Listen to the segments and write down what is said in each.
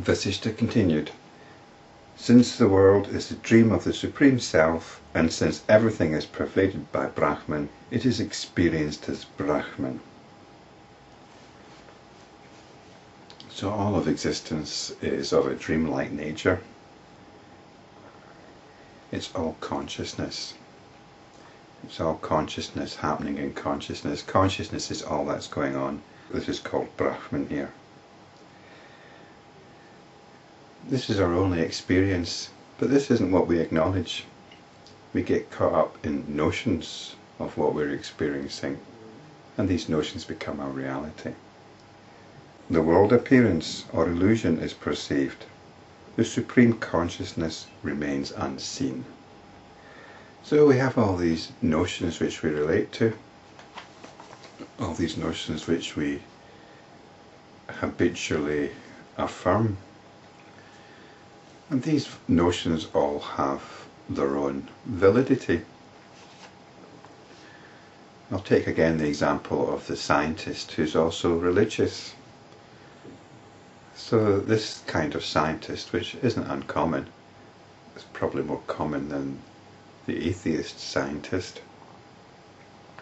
Vasistha continued, since the world is the dream of the Supreme Self, and since everything is pervaded by Brahman, it is experienced as Brahman. So all of existence is of a dreamlike nature. It's all consciousness. It's all consciousness happening in consciousness. Consciousness is all that's going on. This is called Brahman here. This is our only experience, but this isn't what we acknowledge. We get caught up in notions of what we're experiencing, and these notions become our reality. The world appearance or illusion is perceived. The supreme consciousness remains unseen. So we have all these notions which we relate to, all these notions which we habitually affirm. And these notions all have their own validity. I'll take again the example of the scientist who's also religious. So this kind of scientist, which isn't uncommon, is probably more common than the atheist scientist.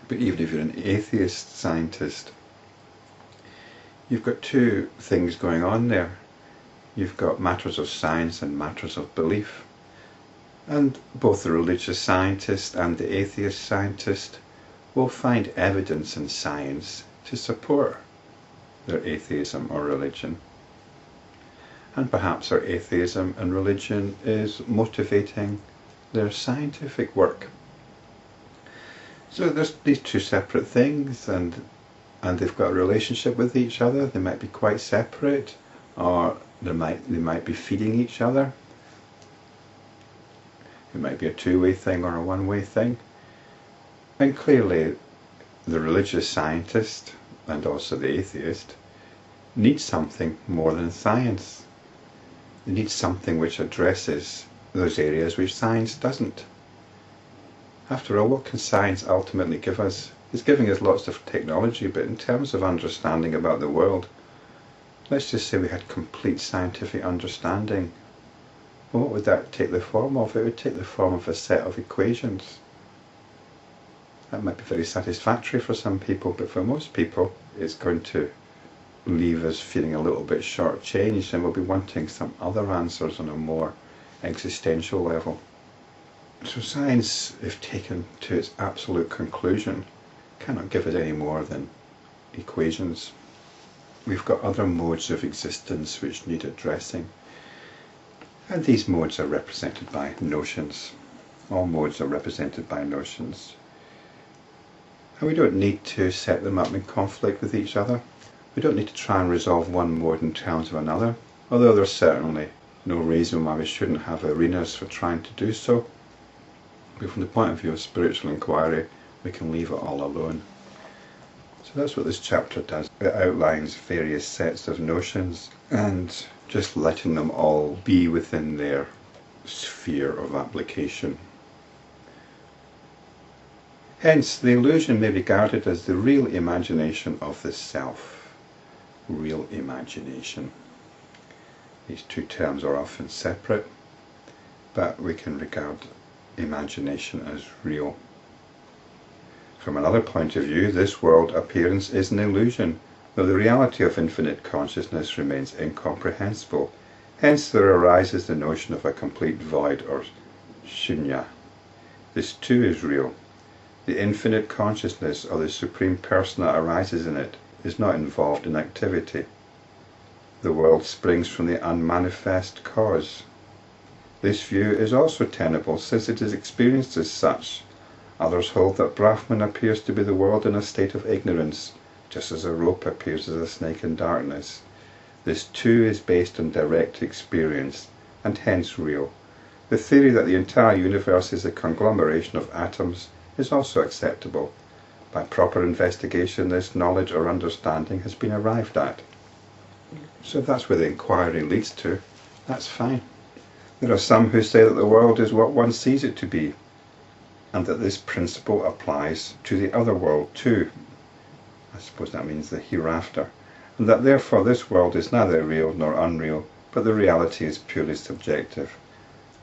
But even if you're an atheist scientist, you've got two things going on there. You've got matters of science and matters of belief. And both the religious scientist and the atheist scientist will find evidence in science to support their atheism or religion. And perhaps their atheism and religion is motivating their scientific work. So there's these two separate things, and they've got a relationship with each other. They might be quite separate, or they might be feeding each other. It might be a two-way thing or a one-way thing. And clearly the religious scientist and also the atheist need something more than science. They need something which addresses those areas which science doesn't. After all, what can science ultimately give us? It's giving us lots of technology, but in terms of understanding about the world, let's just say we had complete scientific understanding. Well, what would that take the form of? It would take the form of a set of equations. That might be very satisfactory for some people, but for most people it's going to leave us feeling a little bit short-changed, and we'll be wanting some other answers on a more existential level. So science, if taken to its absolute conclusion, cannot give us any more than equations. We've got other modes of existence which need addressing, and these modes are represented by notions. All modes are represented by notions. And we don't need to set them up in conflict with each other. We don't need to try and resolve one mode in terms of another, although there's certainly no reason why we shouldn't have arenas for trying to do so. But from the point of view of spiritual inquiry, we can leave it all alone. So that's what this chapter does. It outlines various sets of notions and just letting them all be within their sphere of application. Hence, the illusion may be regarded as the real imagination of the self. Real imagination. These two terms are often separate, but we can regard imagination as real. From another point of view, this world appearance is an illusion, though the reality of infinite consciousness remains incomprehensible. Hence there arises the notion of a complete void, or shunya. This too is real. The infinite consciousness, or the Supreme Person that arises in it, is not involved in activity. The world springs from the unmanifest cause. This view is also tenable, since it is experienced as such. Others hold that Brahman appears to be the world in a state of ignorance, just as a rope appears as a snake in darkness. This too is based on direct experience, and hence real. The theory that the entire universe is a conglomeration of atoms is also acceptable. By proper investigation, this knowledge or understanding has been arrived at. So if that's where the inquiry leads to, that's fine. There are some who say that the world is what one sees it to be, and that this principle applies to the other world too. I suppose that means the hereafter, and that therefore this world is neither real nor unreal, but the reality is purely subjective.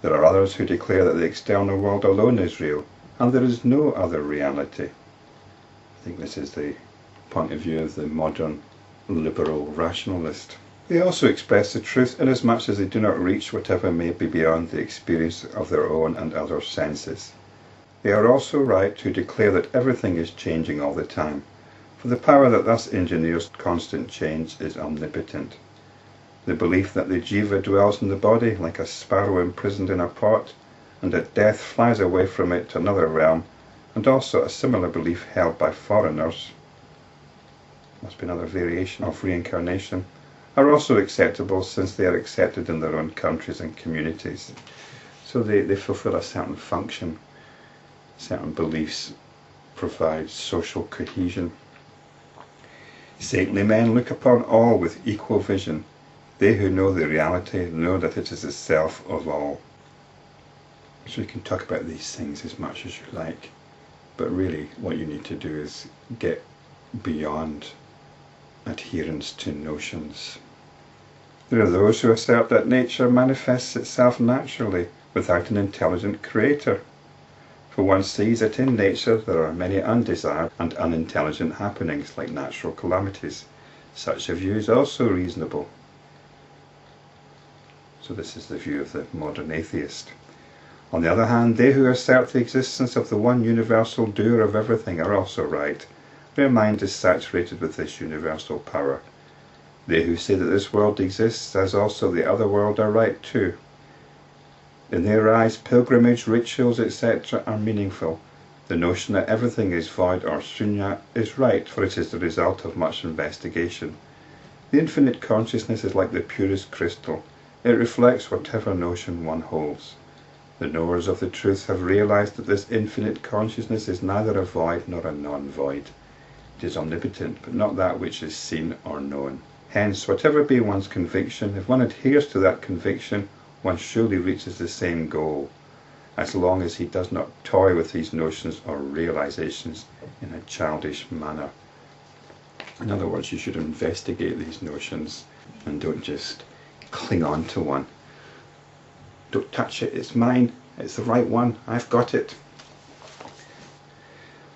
There are others who declare that the external world alone is real, and there is no other reality. I think this is the point of view of the modern liberal rationalist. They also express the truth inasmuch as they do not reach whatever may be beyond the experience of their own and other senses. They are also right who declare that everything is changing all the time, for the power that thus engineers constant change is omnipotent. The belief that the jiva dwells in the body like a sparrow imprisoned in a pot, and that death flies away from it to another realm, and also a similar belief held by foreigners, must be another variation of reincarnation, are also acceptable since they are accepted in their own countries and communities. So they fulfill a certain function. Certain beliefs provide social cohesion. Saintly men look upon all with equal vision. They who know the reality know that it is the self of all. So you can talk about these things as much as you like, but really what you need to do is get beyond adherence to notions. There are those who assert that nature manifests itself naturally without an intelligent creator. For one sees that in nature there are many undesired and unintelligent happenings like natural calamities. Such a view is also reasonable. So this is the view of the modern atheist. On the other hand, they who assert the existence of the one universal doer of everything are also right. Their mind is saturated with this universal power. They who say that this world exists as also the other world are right too. In their eyes, pilgrimage, rituals, etc. are meaningful. The notion that everything is void or shunya is right, for it is the result of much investigation. The infinite consciousness is like the purest crystal. It reflects whatever notion one holds. The knowers of the truth have realized that this infinite consciousness is neither a void nor a non-void. It is omnipotent, but not that which is seen or known. Hence, whatever be one's conviction, if one adheres to that conviction, one surely reaches the same goal, as long as he does not toy with these notions or realizations in a childish manner. In other words, you should investigate these notions and don't just cling on to one. Don't touch it, it's mine, it's the right one, I've got it.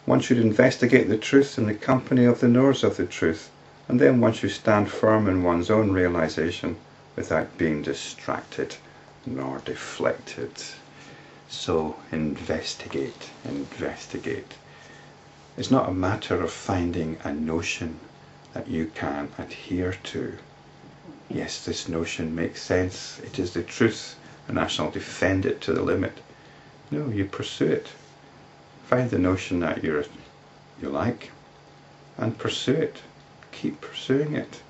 One should investigate the truth in the company of the knowers of the truth, and then one should stand firm in one's own realization without being distracted nor deflected. So investigate. It's not a matter of finding a notion that you can adhere to. Yes, this notion makes sense, it is the truth, and I shall defend it to the limit. No, you pursue it. Find the notion that you like, and pursue it. Keep pursuing it.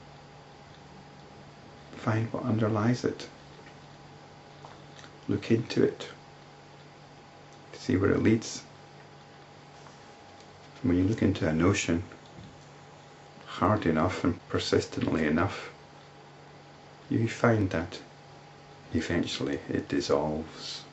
Find what underlies it. Look into it. See where it leads. When you look into a notion hard enough and persistently enough, you find that eventually it dissolves.